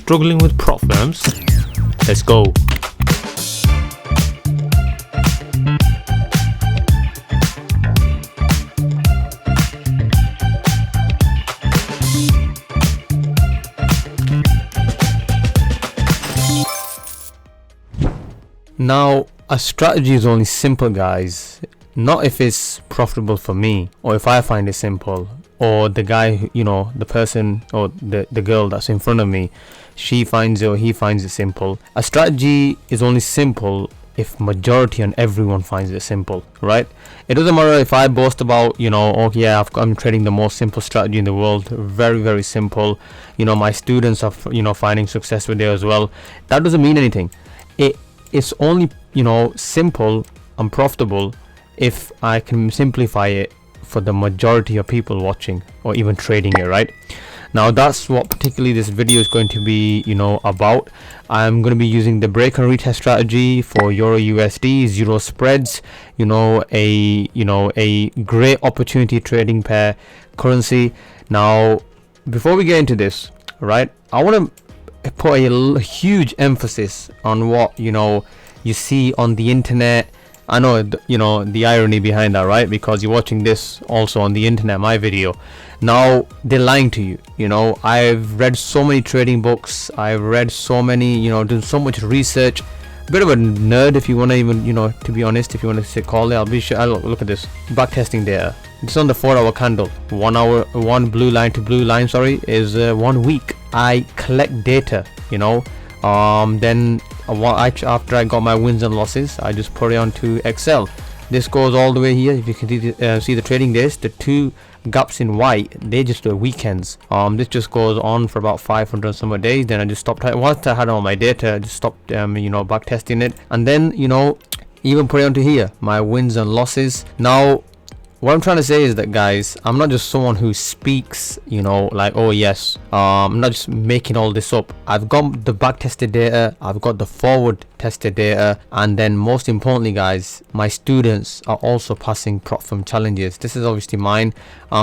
struggling with Propfirms? Let's go. Now, a strategy is only simple, guys, not if it's profitable for me or if I find it simple, or the guy, the person or the girl that's in front of me, she finds it or he finds it simple. A strategy is only simple if majority and everyone finds it simple, right? It doesn't matter if I boast about, oh yeah, I'm trading the most simple strategy in the world, very, very simple. My students are, finding success with it as well. That doesn't mean anything. It's only, simple and profitable if I can simplify it for the majority of people watching or even trading it, right? Now that's what particularly this video is going to be, about. I'm going to be using the break and retest strategy for Euro USD, zero spreads, a great opportunity trading pair currency. Now, before we get into this, right, I want to put a huge emphasis on what, you see on the internet. I know, the irony behind that, right? Because you're watching this also on the internet, my video. Now, they're lying to you. I've read so many trading books. I've read so many, done so much research. Bit of a nerd, if you want to even, to be honest, if you want to call it. I'll be sure. Look at this backtesting data. It's on the 4-hour candle. 1 hour, one blue line to blue line, sorry, is 1 week. I collect data, then after I got my wins and losses, I just put it onto Excel. This goes all the way here. If you can see the trading days, the two gaps in white, they just are weekends. This just goes on for about 500 some days. Then I just stopped. Once I had all my data, I just stopped back testing it, and then even put it onto here, my wins and losses. Now, what I'm trying to say is that, guys, I'm not just someone who speaks, like, oh yes, I'm not just making all this up. I've got the back tested data, I've got the forward tested data, and then most importantly, guys, my students are also passing Propfirm challenges. This is obviously mine.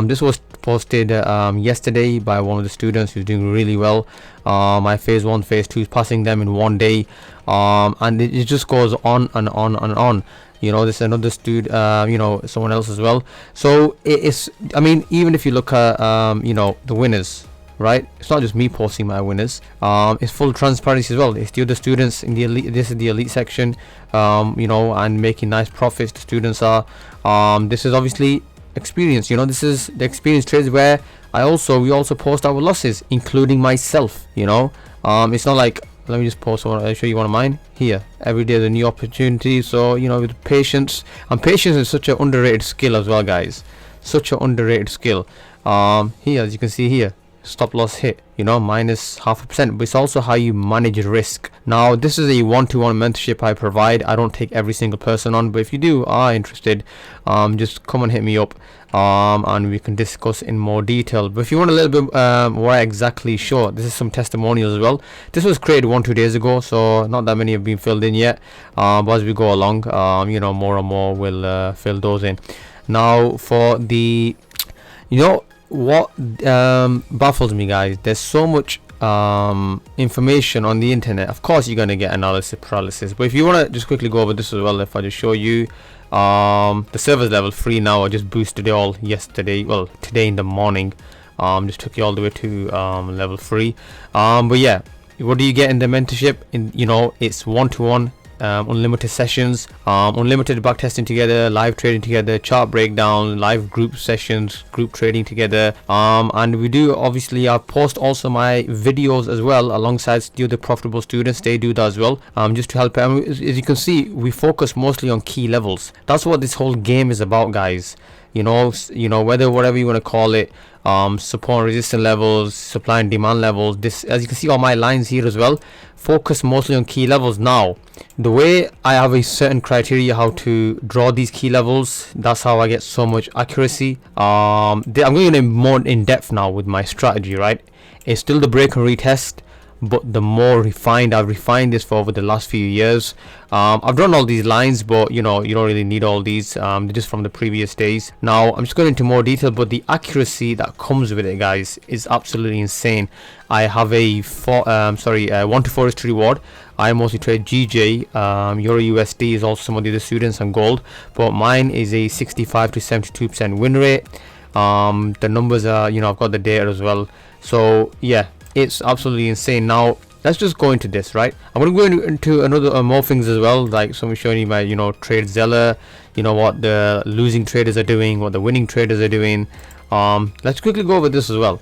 This was posted yesterday by one of the students who's doing really well. My phase 1, phase 2 is passing them in 1 day, and it just goes on and on and on. This another student, someone else as well. So it's, even if you look at, the winners, right? It's not just me posting my winners. It's full transparency as well. It's the other students in the elite. This is the elite section, and making nice profits. The students are. This is obviously experience. This is the experience trades where we also post our losses, including myself. It's not like, let me just post one. I'll show you one of mine here. Every day there's a new opportunity. So with patience, and patience is such an underrated skill as well, guys. Such an underrated skill. Here, as you can see here, stop loss hit, minus 0.5%, but it's also how you manage risk. Now, this is a one-to-one mentorship I provide. I don't take every single person on, but if you are interested, just come and hit me up, and we can discuss in more detail. But if you want a little bit more exactly sure, this is some testimonials as well. This was created 1-2 days ago, so not that many have been filled in yet, but as we go along, more and more will fill those in. Now, for the what baffles me, guys, there's so much information on the internet. Of course you're going to get analysis paralysis, but if you want to just quickly go over this as well, if I just show you the server's level 3 now. I just boosted it all yesterday, well, today in the morning. Just took it all the way to level 3. But yeah, what do you get in the mentorship? It's one-to-one, unlimited sessions, unlimited backtesting together, live trading together, chart breakdown, live group sessions, group trading together, and we do, obviously, I post also my videos as well alongside the other profitable students. They do that as well, just to help. As you can see, we focus mostly on key levels. That's what this whole game is about, guys. Whatever you want to call it, support and resistance levels, supply and demand levels. This, as you can see, all my lines here as well, focus mostly on key levels. Now, the way I have a certain criteria how to draw these key levels, that's how I get so much accuracy. I'm going in more in depth now with my strategy, right? It's still the break and retest, but the more refined I've refined this for over the last few years. I've drawn all these lines, but you know, you don't really need all these. They're just from the previous days. Now I'm just going into more detail, but the accuracy that comes with it, guys, is absolutely insane. I have a 1 to 4 risk to reward. I mostly trade GJ, Euro USD is also some of the other students, and gold, but mine is a 65 to 72% win rate. The numbers are, you know, I've got the data as well. So yeah, it's absolutely insane. Now let's just go into this, right? I'm going to go into another more things as well, like someone showing you my, you know, trade zeller, you know, what the losing traders are doing, what the winning traders are doing. Let's quickly go over this as well.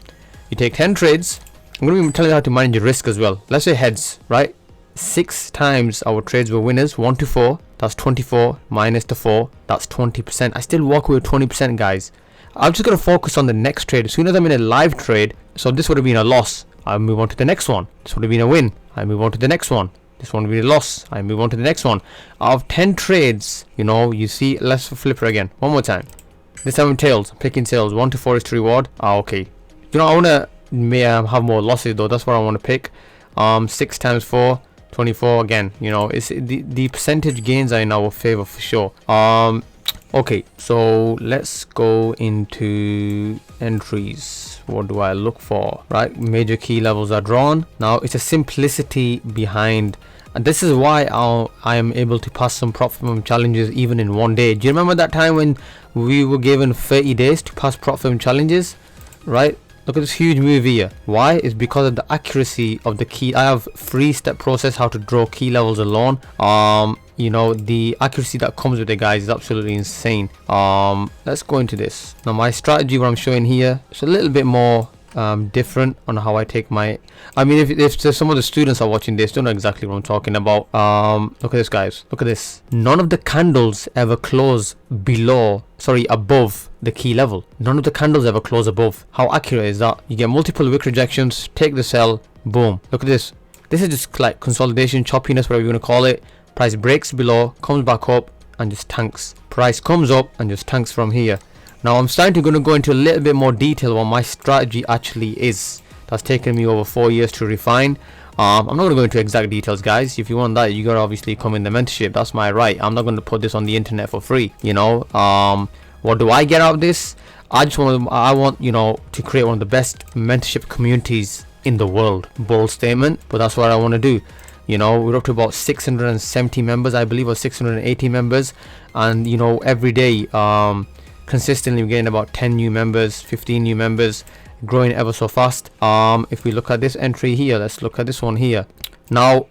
You take 10 trades. I'm going to be telling you how to manage your risk as well. Let's say heads, right? 6 times our trades were winners. 1 to 4, that's 24, minus the 4, that's 20%. I still walk away with 20%, guys. I'm just going to focus on the next trade. As soon as I'm in a live trade, so this would have been a loss, I move on to the next one. This would have been a win, I move on to the next one. This one would be a loss, I move on to the next one. Out of 10 trades, you know, you see, let's flip it again one more time. This time tails, picking tails. 1 to 4 is to reward. Okay, you know, I want to have more losses though. That's what I want to pick. 6 times 4, 24 again. You know, it's the percentage gains are in our favor for sure. Okay, so let's go into entries. What do I look for? Right, major key levels are drawn. Now it's a simplicity behind, and this is why I am able to pass some Propfirm challenges even in 1 day. Do you remember that time when we were given 30 days to pass Propfirm challenges? Right, look at this huge move here. Why? It's because of the accuracy of the key. I have 3-step process how to draw key levels alone. You know, the accuracy that comes with it, guys, is absolutely insane. Let's go into this. Now my strategy, what I'm showing here, it's a little bit more different on how I take my, I mean, if some of the students are watching this, don't know exactly what I'm talking about. Look at this, guys, look at this. None of the candles ever close above the key level. None of the candles ever close above. How accurate is that? You get multiple wick rejections, take the sell, boom. Look at this. This is just like consolidation, choppiness, whatever you want to call it. Price breaks below, comes back up, and just tanks. Price comes up and just tanks from here. Now I'm starting to go into a little bit more detail what my strategy actually is. That's taken me over 4 years to refine. I'm not going to go into exact details, guys. If you want that, you got to obviously come in the mentorship. That's my right. I'm not going to put this on the internet for free, you know. What do I get out of this? I want, you know, to create one of the best mentorship communities in the world. Bold statement, but that's what I want to do. You know, we're up to about 670 members, I believe, or 680 members, and you know, every day consistently we're getting about 10 new members, 15 new members, growing ever so fast. If we look at this entry here, let's look at this one here. Now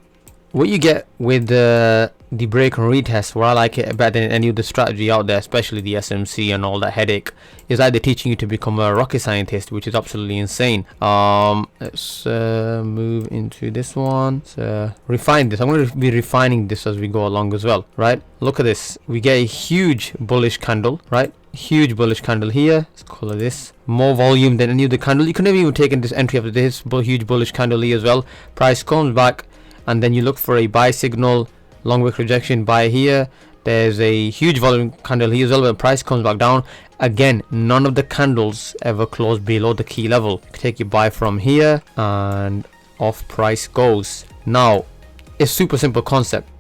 what you get with the break and retest, where I like it better than any other strategy out there, especially the SMC and all that headache, is either teaching you to become a rocket scientist, which is absolutely insane. Let's move into this one. Let's refine this. I'm going to be refining this as we go along as well, right? Look at this. We get a huge bullish candle, right? Huge bullish candle here. Let's color this. More volume than any other candle. You could have even taken this entry after this huge bullish candle here as well. Price comes back, and then you look for a buy signal, long wick rejection, buy here. There's a huge volume candle here as well, but price comes back down. Again, none of the candles ever close below the key level. You can take your buy from here, and off price goes. Now it's super simple concept,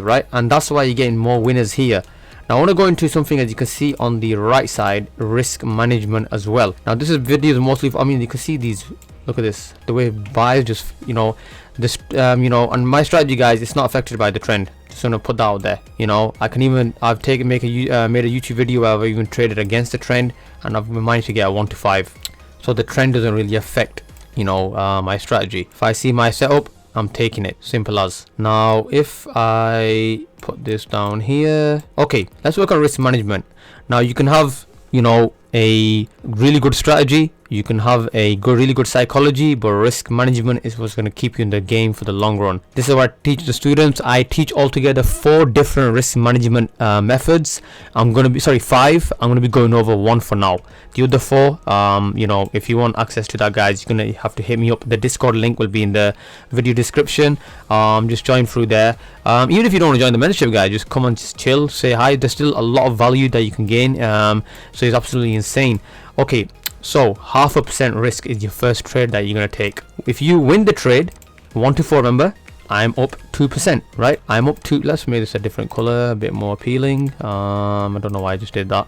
right? And that's why you're getting more winners here. Now I want to go into something, as you can see on the right side, risk management as well. Now this is videos mostly, I mean, you can see these, look at this, the way buys just, you know, this, you know, and my strategy, guys, it's not affected by the trend. Just gonna put that out there. You know, I can even, I've made a YouTube video where I've even traded against the trend, and I've managed to get a 1 to 5. So the trend doesn't really affect, you know, my strategy. If I see my setup, I'm taking it, simple as. Now if I put this down here, okay, let's work on risk management. Now you can have, you know, a really good strategy, you can have a really good psychology, but risk management is what's going to keep you in the game for the long run. This is what I teach the students. I teach altogether 4 different risk management methods. I'm going to be 5. I'm going to be going over 1 for now. The other 4, you know, if you want access to that, guys, you're going to have to hit me up. The Discord link will be in the video description. Just join through there. Even if you don't want to join the mentorship, guys, just come and just chill, say hi. There's still a lot of value that you can gain, so it's absolutely insane. Okay, So 0.5% risk is your first trade that you're going to take. If you win the trade 1 to 4, remember, I'm up 2%, right? I'm up 2. Let's make this a different color, a bit more appealing. I don't know why I just did that.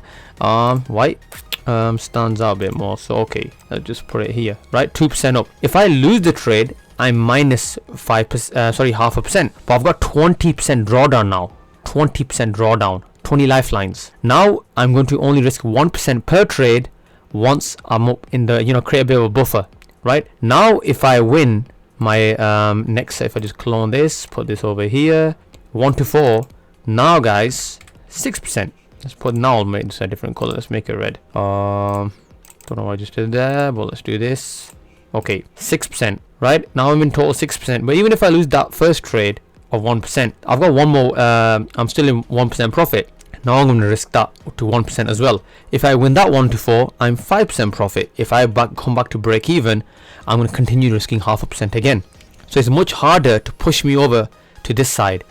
White stands out a bit more, so okay, let's just put it here, right? 2% up. If I lose the trade, I'm minus 5%, sorry, 0.5%, but I've got 20% drawdown now. 20% drawdown, 20 lifelines. Now I'm going to only risk 1% per trade once I'm up in the, you know, create a bit of a buffer, right? Now if I win my next, if I just clone this, put this over here, 1 to 4, now guys, 6%. Let's put, now I'll make this a different color. Let's make it red. Don't know what I just did there, but let's do this. Okay, 6%, right? Now I'm in total 6%, but even if I lose that first trade of 1%, I've got one more, I'm still in 1% profit. Now I'm going to risk that to 1% as well. If I win that 1 to 4, I'm 5% profit. If I come back to break even, I'm going to continue risking 0.5% again. So it's much harder to push me over to this side.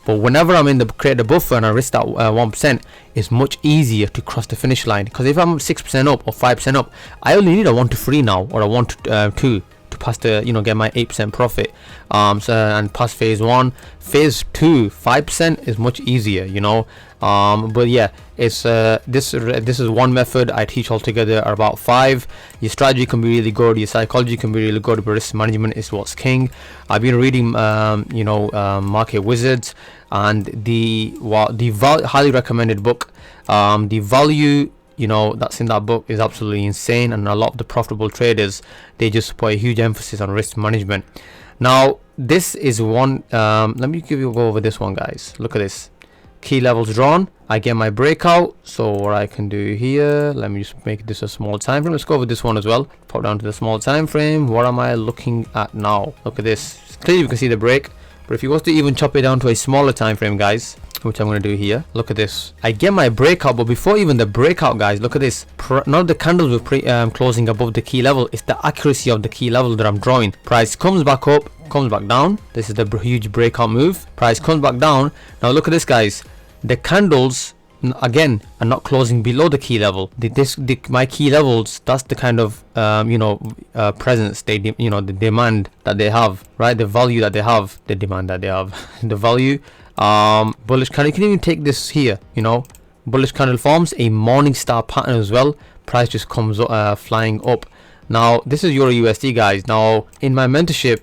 But whenever I'm in the create a buffer and I risk that 1%, it's much easier to cross the finish line. Because if I'm 6% up or 5% up, I only need a 1 to 3 now, or a 1 to 2 to pass the, you know, get my 8% profit. And pass phase 1. Phase 2, 5% is much easier, you know. But yeah, it's this is one method I teach altogether, are about 5. Your strategy can be really good, your psychology can be really good, but risk management is what's king. I've been reading Market Wizards, and the highly recommended book. The value, you know, that's in that book is absolutely insane, and a lot of the profitable traders, they just put a huge emphasis on risk management. Now this is one, let me go over this one, guys. Look at this. Key levels drawn. I get my breakout. So what I can do here, let me just make this a small time frame. Let's go over this one as well. Pop down to the small time frame. What am I looking at now? Look at this. Clearly you can see the break, but if you was to even chop it down to a smaller time frame, guys, which I'm going to do here, look at this. I get my breakout, but before even the breakout, guys, look at this. Not the candles were closing above the key level, it's the accuracy of the key level that I'm drawing. Price comes back up, comes back down. This is the huge breakout move. Price comes back down. Now look at this, guys. The candles again are not closing below the key level. My key levels, that's the kind of presence they the demand that they have, right? The value that they have, the demand that they have, the value. Bullish candle, you can even take this here, you know, bullish candle forms a morning star pattern as well. Price just comes flying up. Now this is Euro USD, guys. Now in my mentorship,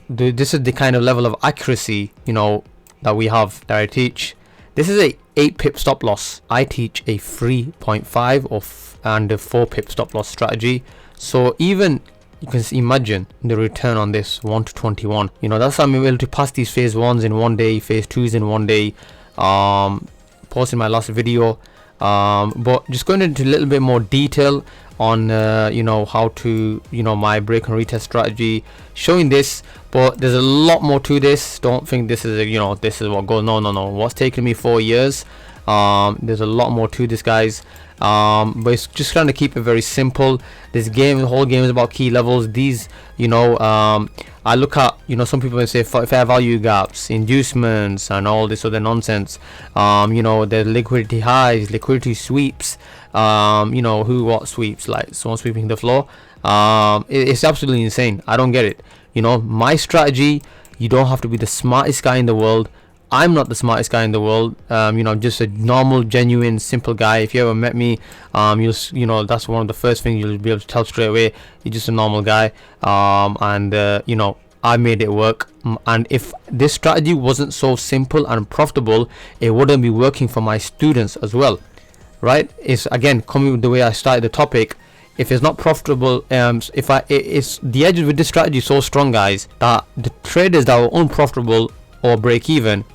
this is the kind of level of accuracy, you know, that we have, that I teach. This is a 8 pip stop loss. I teach a 3.5 and a 4 pip stop loss strategy. So even you can imagine the return on this 1 to 21. You know, that's how I'm able to pass these phase 1s in 1 day, phase 2s in 1 day. Posted my last video. But just going into a little bit more detail on how to, my break and retest strategy, showing this. But there's a lot more to this. Don't think this is this is what goes. No. What's taken me 4 years, there's a lot more to this, guys. But it's just trying to keep it very simple. This game, the whole game is about key levels. These, I look at, some people say fair value gaps, inducements, and all this other nonsense. The liquidity highs, liquidity sweeps, who what sweeps, like someone sweeping the floor. It's absolutely insane. I don't get it. My strategy, you don't have to be the smartest guy in the world. I'm not the smartest guy in the world. I'm just a normal, genuine, simple guy. If you ever met me, that's one of the first things you'll be able to tell straight away. You're just a normal guy. I made it work. And if this strategy wasn't so simple and profitable, it wouldn't be working for my students as well, right? It's again coming with the way I started the topic. If it's not profitable, it's the edge with this strategy is so strong, guys, that the traders that are unprofitable or break even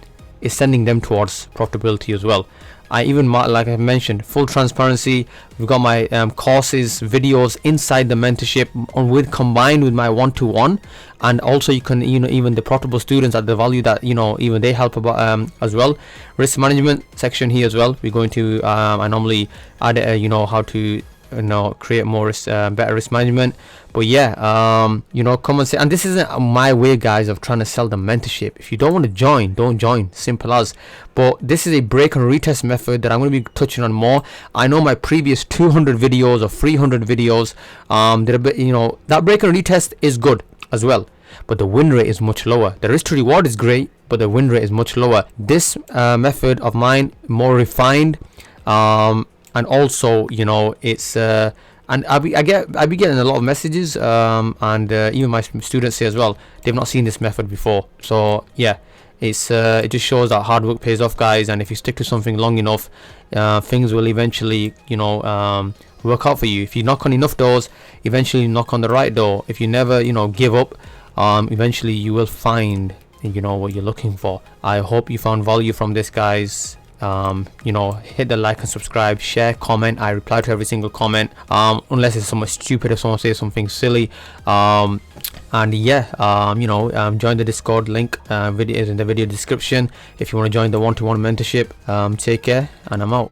is sending them towards profitability as well. I even, like I mentioned, full transparency. We've got my courses, videos inside the mentorship combined with my one-to-one, and also you can even the profitable students at the value that even they help about as well. Risk management section here as well. We're going to I normally add how to create more better risk management. But yeah, come and say, and this isn't my way, guys, of trying to sell the mentorship. If you don't want to join, don't join, simple as. But this is a break and retest method that I'm going to be touching on more. I know my previous 200 videos or 300 videos, that break and retest is good as well, but the win rate is much lower. The risk to reward is great, but the win rate is much lower. This method of mine, more refined, and also it's and I be getting a lot of messages, and even my students say as well, they've not seen this method before. So yeah, it just shows that hard work pays off, guys, and if you stick to something long enough, things will eventually work out for you. If you knock on enough doors, eventually you knock on the right door. If you never give up, eventually you will find what you're looking for. I hope you found value from this, guys. Hit the like and subscribe, share, comment. I reply to every single comment, unless it's something stupid, if someone says something silly. And yeah, join the Discord link. Video is in the video description if you want to join the one-to-one mentorship. Take care, and I'm out.